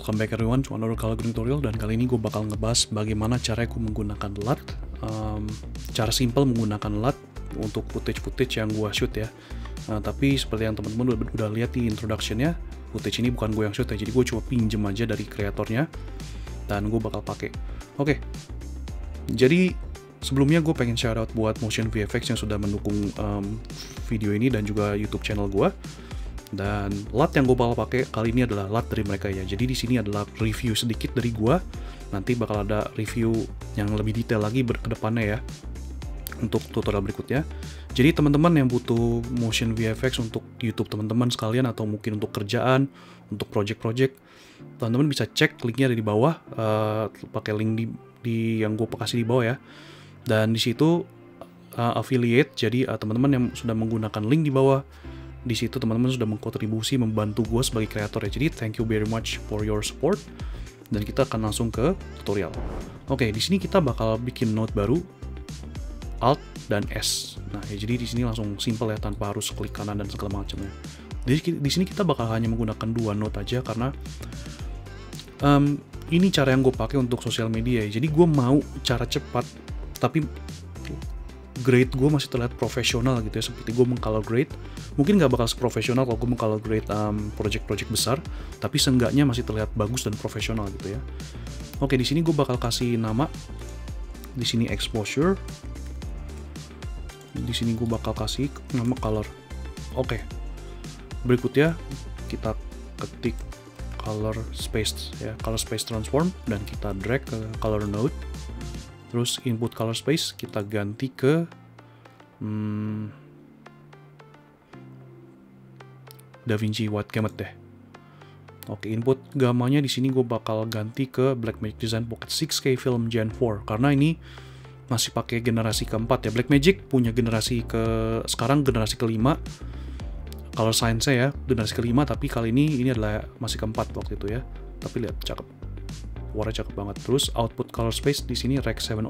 Welcome back everyone to another color grading tutorial, dan kali ini gue bakal ngebahas bagaimana cara gue menggunakan LUT, cara simple menggunakan LUT untuk footage yang gue shoot ya. Tapi seperti yang teman-teman udah lihat di introduction-nya, footage ini bukan gue yang shoot ya, jadi gue cuma pinjem aja dari kreatornya dan gue bakal pakai. Oke, jadi sebelumnya gue pengen shout out buat Motion VFX yang sudah mendukung video ini dan juga YouTube channel gue. Dan LUT yang gue bakal pakai kali ini adalah LUT dari mereka ya. Jadi di sini adalah review sedikit dari gue. Nanti bakal ada review yang lebih detail lagi ke depannya ya, untuk tutorial berikutnya. Jadi teman-teman yang butuh motion VFX untuk YouTube teman-teman sekalian, atau mungkin untuk kerjaan, untuk project-project, teman-teman bisa cek linknya ada di bawah. Pakai link di yang gue kasih di bawah ya. Dan di situ affiliate. Jadi teman-teman yang sudah menggunakan link di bawah, di situ teman-teman sudah mengkontribusi, membantu gue sebagai kreator ya. Jadi thank you very much for your support. Dan kita akan langsung ke tutorial. Oke, di sini kita bakal bikin note baru, Alt dan S. Nah, ya, jadi di sini langsung simple ya, tanpa harus klik kanan dan segala macamnya. Jadi di sini kita bakal hanya menggunakan dua note aja, karena ini cara yang gue pakai untuk sosial media ya. Jadi gue mau cara cepat, tapi grade gue masih terlihat profesional gitu ya, seperti gue mengcolor grade. Mungkin nggak bakal seprofesional kalau gue mengcolor grade project-project besar, tapi seenggaknya masih terlihat bagus dan profesional gitu ya. Oke, di sini gue bakal kasih nama, di sini exposure, di sini gue bakal kasih nama color. Oke, berikutnya kita ketik color space ya, color space transform, dan kita drag ke color node. Terus input color space kita ganti ke DaVinci White Gamut deh. Oke, input gamanya di sini gue bakal ganti ke Blackmagic Design Pocket 6K Film Gen 4, karena ini masih pakai generasi keempat ya. Blackmagic punya sekarang generasi kelima. Color Science ya generasi kelima, tapi kali ini adalah masih keempat waktu itu ya. Tapi lihat, cakep. Warnanya cakep banget. Terus output color space di sini Rec 709,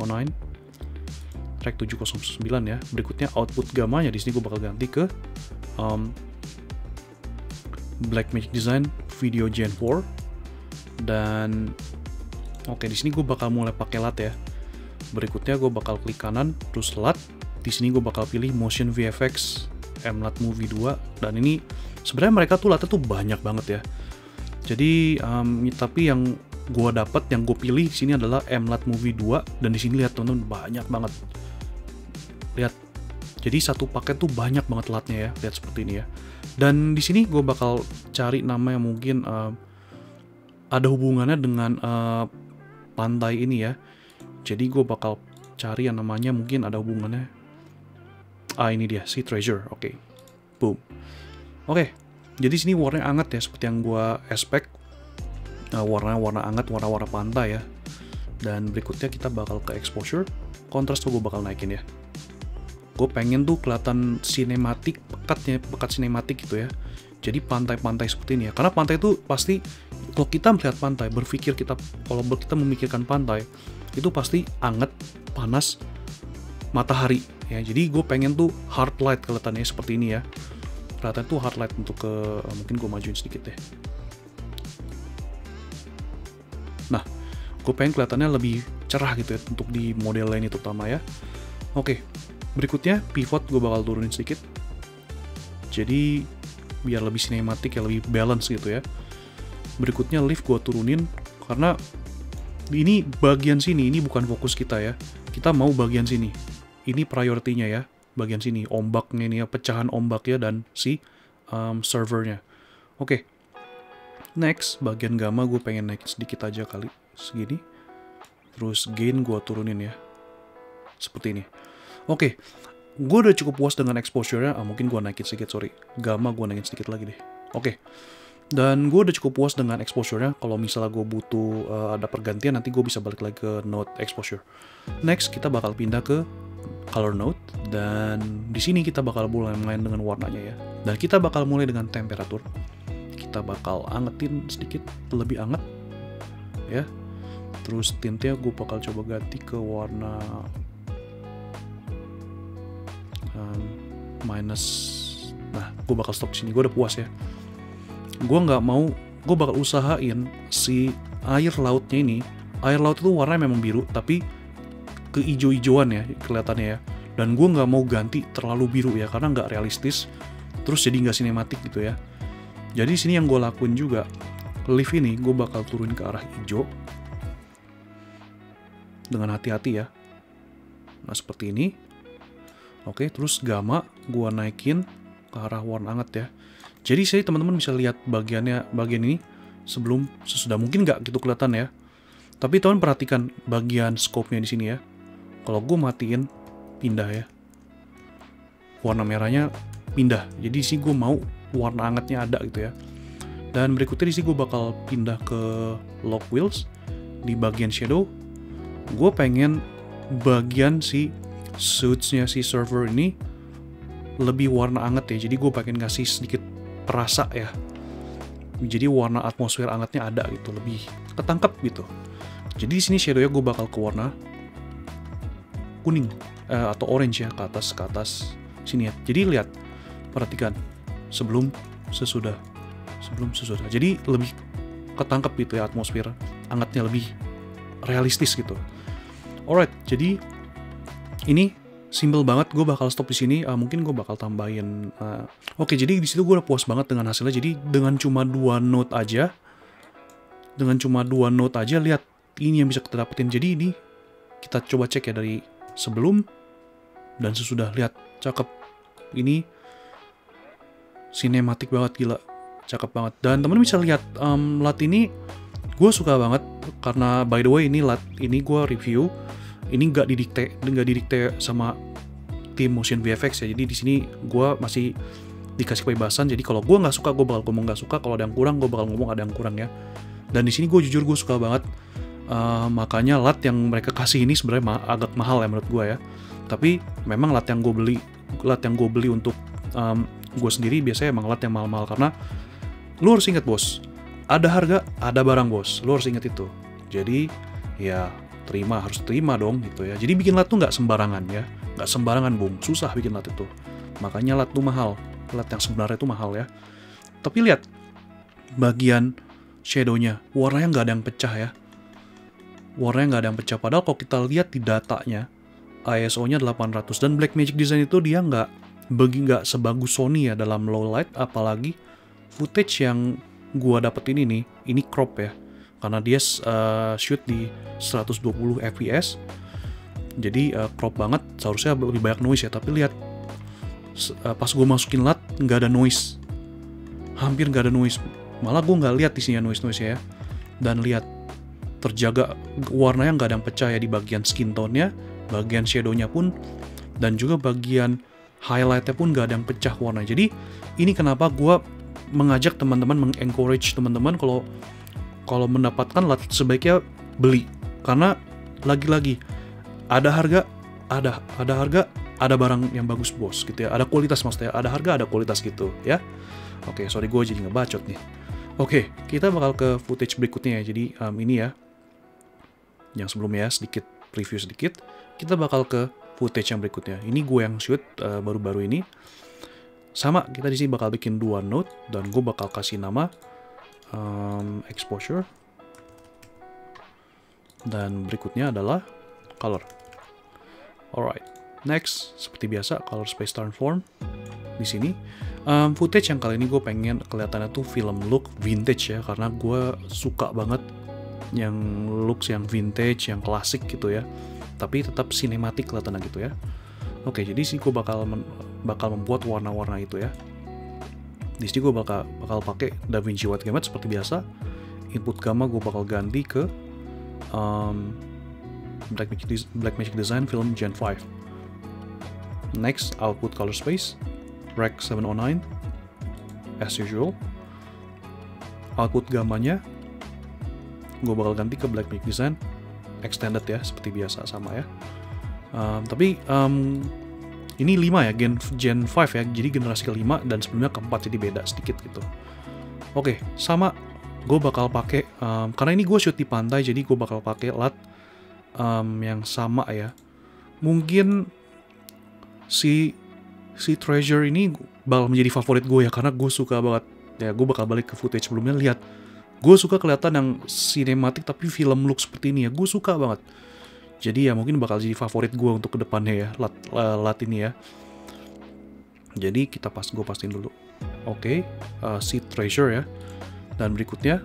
Rec 709 ya. Berikutnya output gamanya di sini gue bakal ganti ke Blackmagic Design Video Gen 4. Dan oke, di sini gue bakal mulai pakai LUT ya. Berikutnya gue bakal klik kanan terus LUT. Di sini gue bakal pilih Motion VFX MLUT Movie 2, dan ini sebenarnya mereka tuh LUT-nya tuh banyak banget ya. Jadi tapi yang gue dapat, yang gue pilih di sini adalah MLUT Movie 2, dan di sini lihat teman-teman, banyak banget. Lihat. Jadi satu paket tuh banyak banget LUT-nya ya. Lihat seperti ini ya. Dan di sini gue bakal cari nama yang mungkin ada hubungannya dengan pantai ini ya. Jadi gue bakal cari yang namanya mungkin ada hubungannya. Ini dia, Sea Treasure. Oke. Boom. Oke. Jadi sini warnanya hangat ya, seperti yang gue expect. Warna hangat, warna pantai ya. Dan berikutnya kita bakal ke exposure. Kontras tuh gue bakal naikin ya. Gue pengen tuh kelihatan sinematik, pekat sinematik gitu ya. Jadi pantai-pantai seperti ini ya. Karena pantai itu pasti, kalau kita melihat pantai, kalau kita memikirkan pantai, itu pasti hangat, panas, matahari ya. Jadi gue pengen tuh hard light kelihatannya seperti ini ya. Kelihatan tuh hard light untuk mungkin gue majuin sedikit deh. Nah, gue pengen kelihatannya lebih cerah gitu ya, untuk di model lain itu terutama ya. Oke, berikutnya pivot gue bakal turunin sedikit. Jadi biar lebih sinematik ya, lebih balance gitu ya. Berikutnya lift gue turunin, karena ini bagian sini, ini bukan fokus kita ya. Kita mau bagian sini. Ini priority-nya ya, bagian sini, ombaknya ini ya, pecahan ombaknya dan si servernya. Oke. Next, bagian gamma gue pengen naik sedikit aja kali, segini. Terus gain gue turunin ya, seperti ini. Oke, gue udah cukup puas dengan exposure-nya. Mungkin gue naikin sedikit, sorry. Gamma gue naikin sedikit lagi deh. Oke. Dan gue udah cukup puas dengan exposure-nya. Kalau misalnya gue butuh ada pergantian, nanti gue bisa balik lagi ke node exposure. Next, kita bakal pindah ke color node. Dan di sini kita bakal mulai main dengan warnanya ya. Dan kita bakal mulai dengan temperatur. Kita bakal angetin sedikit, lebih anget ya. Terus tintnya gue bakal coba ganti ke warna minus. Nah, gue bakal stop sini. Gue udah puas ya. Gue nggak mau gue bakal usahain si air lautnya ini, air laut itu warnanya memang biru tapi keijo-ijoan ya kelihatannya ya. Dan gue nggak mau ganti terlalu biru ya karena nggak realistis, terus jadi nggak sinematik gitu ya. Jadi sini yang gue lakuin juga, leaf ini gue bakal turun ke arah hijau dengan hati-hati ya. Nah seperti ini. Oke, terus gamma gue naikin ke arah warna hangat ya. Jadi sini teman-teman bisa lihat bagian ini sebelum sesudah, mungkin nggak gitu kelihatan ya. Tapi teman perhatikan bagian scope-nya di sini ya. Kalau gue matiin, pindah ya. Warna merahnya pindah. Jadi di sini gue mau warna hangatnya ada gitu ya. Dan berikutnya di sini gue bakal pindah ke lock wheels di bagian shadow. Gue pengen bagian si suits-nya si server ini lebih warna hangat ya. Jadi gue pengen ngasih sedikit perasa ya. Jadi warna atmosfer hangatnya ada gitu, lebih ketangkep gitu. Jadi di sini shadow-nya gue bakal ke warna kuning atau orange ya, ke atas sini ya. Jadi lihat, perhatikan sebelum sesudah. Jadi lebih ketangkep gitu ya, atmosfer hangatnya lebih realistis gitu. Alright, jadi ini simple banget. Gue bakal stop di sini. Mungkin gue bakal tambahin. Oke, jadi di situ gue udah puas banget dengan hasilnya. Jadi dengan cuma 2 note aja, lihat ini yang bisa kita dapetin. Jadi ini kita coba cek ya dari sebelum dan sesudah. Lihat, cakep. Ini sinematik banget, gila, cakep banget. Dan teman bisa lihat lat ini gue suka banget karena by the way ini lat ini gue review. Ini nggak didikte sama tim motion VFX ya. Jadi di sini gue masih dikasih kebebasan. Jadi kalau gue nggak suka, gue bakal ngomong nggak suka. Kalau ada yang kurang, gue bakal ngomong ada yang kurang ya. Dan di sini gue jujur gue suka banget. Makanya lat yang mereka kasih ini sebenarnya agak mahal ya menurut gue ya. Tapi memang lat yang gue beli untuk gue sendiri biasanya emang lat yang mahal-mahal, karena lu harus ingat bos, ada harga ada barang bos, lu harus ingat itu. Jadi ya harus terima dong gitu ya. Jadi bikin lat tuh nggak sembarangan ya, nggak sembarangan bung, susah bikin lat itu. Makanya lat tuh mahal, lat yang sebenarnya itu mahal ya. Tapi lihat bagian shadownya, warnanya nggak ada yang pecah ya. Warnanya nggak ada yang pecah. Padahal kalau kita lihat di datanya, ISO-nya 800 dan Blackmagic Design itu dia nggak sebagus Sony ya dalam low light. Apalagi footage yang gua dapetin ini crop ya, karena dia shoot di 120 fps. Jadi crop banget, seharusnya lebih banyak noise ya. Tapi lihat pas gua masukin lat nggak ada noise, hampir nggak ada noise. Malah gua nggak lihat di sini noise ya. Dan lihat, terjaga warnanya nggak ada yang pecah ya di bagian skin tone-nya, bagian shadow-nya pun, dan juga bagian highlight-nya pun nggak ada yang pecah warna. Jadi ini kenapa gue mengajak teman-teman, mengencourage teman-teman kalau mendapatkan lat sebaiknya beli, karena lagi-lagi ada harga ada barang yang bagus bos gitu ya, ada kualitas maksudnya, ada harga ada kualitas gitu ya. Oke, sorry gue jadi ngebacot nih. Oke, kita bakal ke footage berikutnya ya. Jadi ini ya, yang sebelumnya sedikit preview sedikit, kita bakal ke footage yang berikutnya. Ini gue yang shoot baru-baru ini. Sama, kita di sini bakal bikin 2 note dan gue bakal kasih nama exposure. Dan berikutnya adalah color. Alright, next seperti biasa color space transform di sini. Footage yang kali ini gue pengen kelihatannya tuh film look vintage ya, karena gue suka banget yang looks yang vintage, yang klasik gitu ya, tapi tetap sinematik kelihatannya gitu ya. Oke, jadi sih gue bakal membuat warna-warna itu ya. Di sini gue bakal pakai DaVinci White Gamut seperti biasa. Input gamma gue bakal ganti ke Blackmagic Design Film Gen 5. Next, output color space Rec 709 as usual. Output gammanya gue bakal ganti ke Blackmagic Design Extended ya, seperti biasa sama ya. Tapi ini 5 ya, Gen 5 ya, jadi generasi ke-5 dan sebelumnya ke-4, jadi beda sedikit gitu. Oke, sama gue bakal pakai karena ini gue shoot di pantai, jadi gue bakal pakai lat yang sama ya. Mungkin si Treasure ini bakal menjadi favorit gue ya, karena gue suka banget ya. Gue bakal balik ke footage sebelumnya, lihat Gue suka kelihatan yang sinematik tapi film look seperti ini ya, gue suka banget. Jadi ya mungkin bakal jadi favorit gue untuk kedepannya ya, lat ini ya. Jadi gue pastiin dulu. Oke, seed treasure ya. Dan berikutnya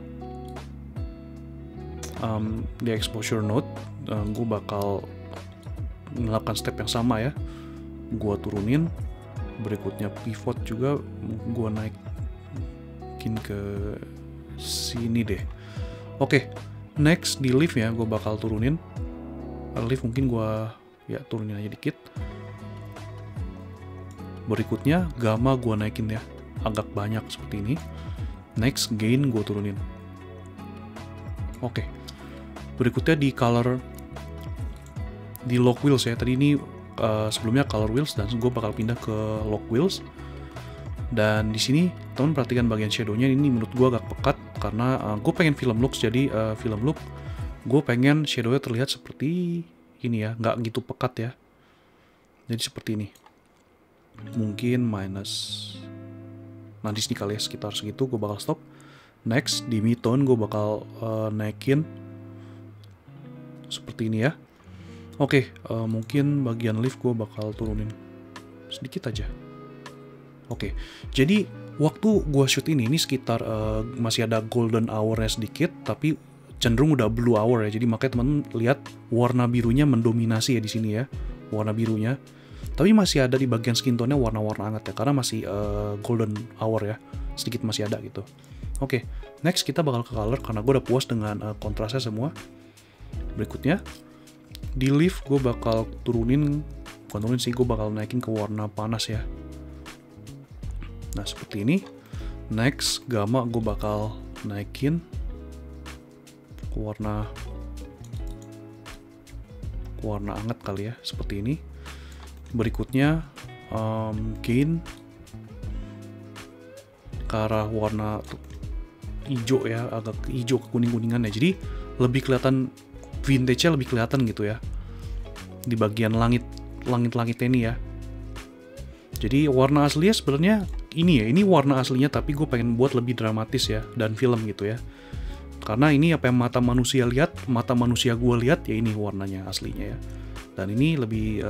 di exposure node, gue bakal melakukan step yang sama ya. Gue turunin. Berikutnya pivot juga gue naikin ke sini deh. Oke, next di leaf ya, gue bakal turunin. Leaf mungkin gue ya turunin aja dikit. Berikutnya gamma gue naikin ya, agak banyak seperti ini. Next gain gue turunin. Oke, berikutnya di color, di lock wheels ya. Tadi ini sebelumnya color wheels dan gue bakal pindah ke lock wheels. Dan di sini teman perhatikan bagian shadownya, ini menurut gue agak pekat karena gue pengen film looks, jadi film look gue pengen shadownya terlihat seperti ini ya, nggak gitu pekat ya. Jadi seperti ini. Mungkin minus, nah di sini kali ya sekitar segitu, gue bakal stop. Next di midtone gue bakal naikin seperti ini ya. Oke, mungkin bagian leaf gue bakal turunin sedikit aja. Oke, jadi waktu gue shoot ini sekitar masih ada golden hour-nya sedikit, tapi cenderung udah blue hour ya. Jadi makanya teman-teman lihat warna birunya mendominasi ya di sini ya, warna birunya. Tapi masih ada di bagian skin tone-nya warna-warna hangat ya, karena masih golden hour ya, sedikit masih ada gitu. Oke, next kita bakal ke color karena gue udah puas dengan kontrasnya semua. Berikutnya di leaf gue bakal turunin, bukan turunin sih, gue bakal naikin ke warna panas ya. Nah seperti ini. Next gamma gue bakal naikin ke warna hangat kali ya, seperti ini. Berikutnya gain ke arah warna hijau ya, agak hijau ke kuning-kuningan ya. Jadi lebih kelihatan vintage-nya, lebih kelihatan gitu ya di bagian langit-langitnya ini ya. Jadi warna aslinya sebenarnya ini ya, ini warna aslinya tapi gue pengen buat lebih dramatis ya dan film gitu ya. Karena ini apa yang mata manusia lihat, mata manusia gue lihat ya, ini warnanya aslinya ya. Dan ini lebih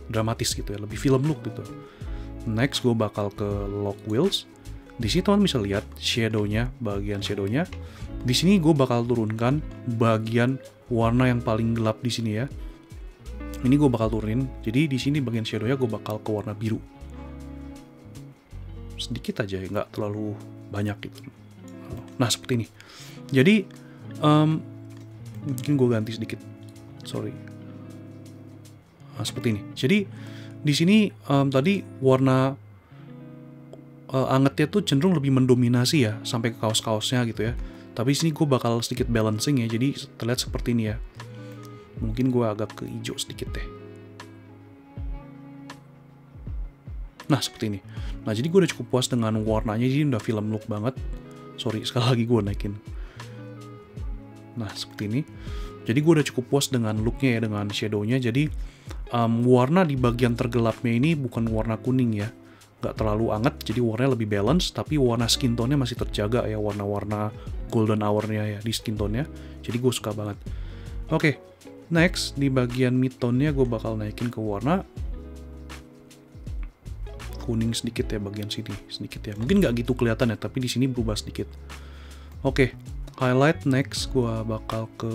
dramatis gitu ya, lebih film look gitu. Next gue bakal ke lock wheels. Di sini teman bisa lihat shadownya, bagian shadownya. Di sini gue bakal turunkan bagian warna yang paling gelap di sini ya. Ini gue bakal turunin. Jadi di sini bagian shadownya gue bakal ke warna biru. Sedikit aja ya, nggak terlalu banyak gitu. Nah seperti ini. Jadi mungkin gue ganti sedikit. Sorry. Nah, seperti ini. Jadi di sini tadi warna angetnya tuh cenderung lebih mendominasi ya, sampai ke kaos-kaosnya gitu ya. Tapi di sini gue bakal sedikit balancing ya, jadi terlihat seperti ini ya. Mungkin gue agak ke hijau sedikit deh. Nah seperti ini. Nah jadi gue udah cukup puas dengan warnanya, jadi udah film look banget. Sorry sekali lagi gue naikin. Nah seperti ini. Jadi gue udah cukup puas dengan looknya ya, dengan shadownya. Jadi warna di bagian tergelapnya ini bukan warna kuning ya, nggak terlalu hangat, jadi warnanya lebih balance. Tapi warna skin tone-nya masih terjaga ya, warna-warna golden hour-nya ya di skin tone-nya. Jadi gue suka banget. Oke, next di bagian mid tone-nya gue bakal naikin ke warna kuning sedikit ya, bagian sini sedikit ya. Mungkin nggak gitu kelihatan ya, tapi di sini berubah sedikit. Oke, highlight next gue bakal ke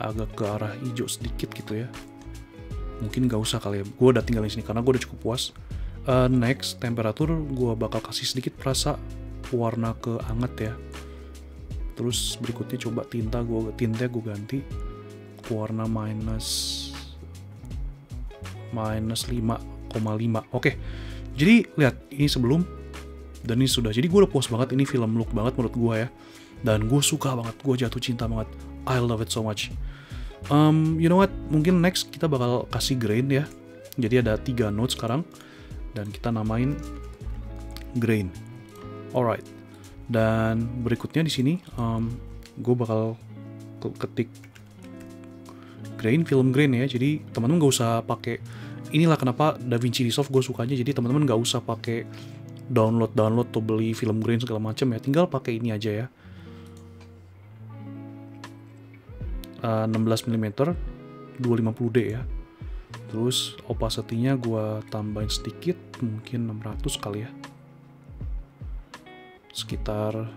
agak ke arah hijau sedikit gitu ya. Mungkin nggak usah kali ya, gue udah tinggal di sini karena gue udah cukup puas. Next temperatur gue bakal kasih sedikit perasa warna ke hangat ya. Terus berikutnya coba tintanya gue ganti ke warna minus 5,5. Oke, jadi lihat ini sebelum dan ini sudah. Jadi gue udah puas banget, ini film look banget menurut gue ya. Dan gue suka banget, gue jatuh cinta banget. I love it so much. You know what? Mungkin next kita bakal kasih grain ya. Jadi ada 3 node sekarang dan kita namain grain. Alright. Dan berikutnya di sini gue bakal ketik grain, film grain ya. Jadi teman-teman gak usah pakai, inilah kenapa DaVinci Resolve gue sukanya. Jadi teman-teman gak usah pakai download atau beli film grain segala macam ya, tinggal pakai ini aja ya. 16 mm 250D ya. Terus opacity-nya gue tambahin sedikit, mungkin 600 kali ya, sekitar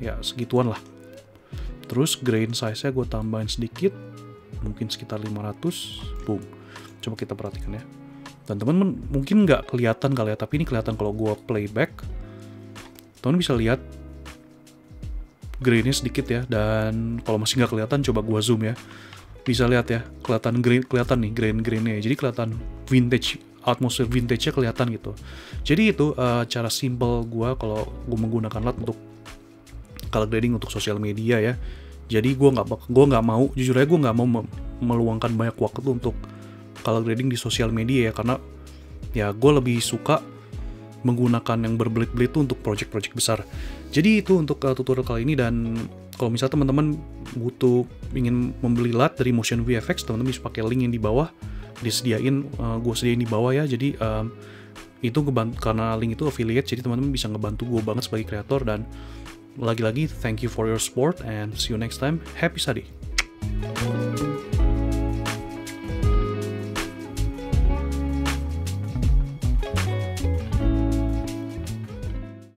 ya segituan lah. Terus grain size-nya gue tambahin sedikit, mungkin sekitar 500. Boom. Coba kita perhatikan ya. Dan teman-teman mungkin nggak kelihatan kali ya, tapi ini kelihatan kalau gue playback. Teman bisa lihat grainnya sedikit ya. Dan kalau masih nggak kelihatan, coba gue zoom ya. Bisa lihat ya, kelihatan nih grain-grainnya. Jadi kelihatan vintage, atmosfer vintage-nya kelihatan gitu. Jadi itu cara simple gue kalau gue menggunakan LUT untuk color grading untuk sosial media ya. Jadi gue nggak mau, jujur aja gue nggak mau meluangkan banyak waktu untuk color grading di sosial media ya, karena ya gue lebih suka menggunakan yang berbelit-belit itu untuk project-project besar. Jadi itu untuk tutorial kali ini. Dan kalau misalnya teman-teman ingin membeli LUT dari Motion VFX, teman-teman bisa pakai link yang di bawah, gue sediain di bawah ya. Jadi itu karena link itu affiliate, jadi teman-teman bisa ngebantu gue banget sebagai kreator. Dan lagi-lagi thank you for your support and see you next time. Happy study.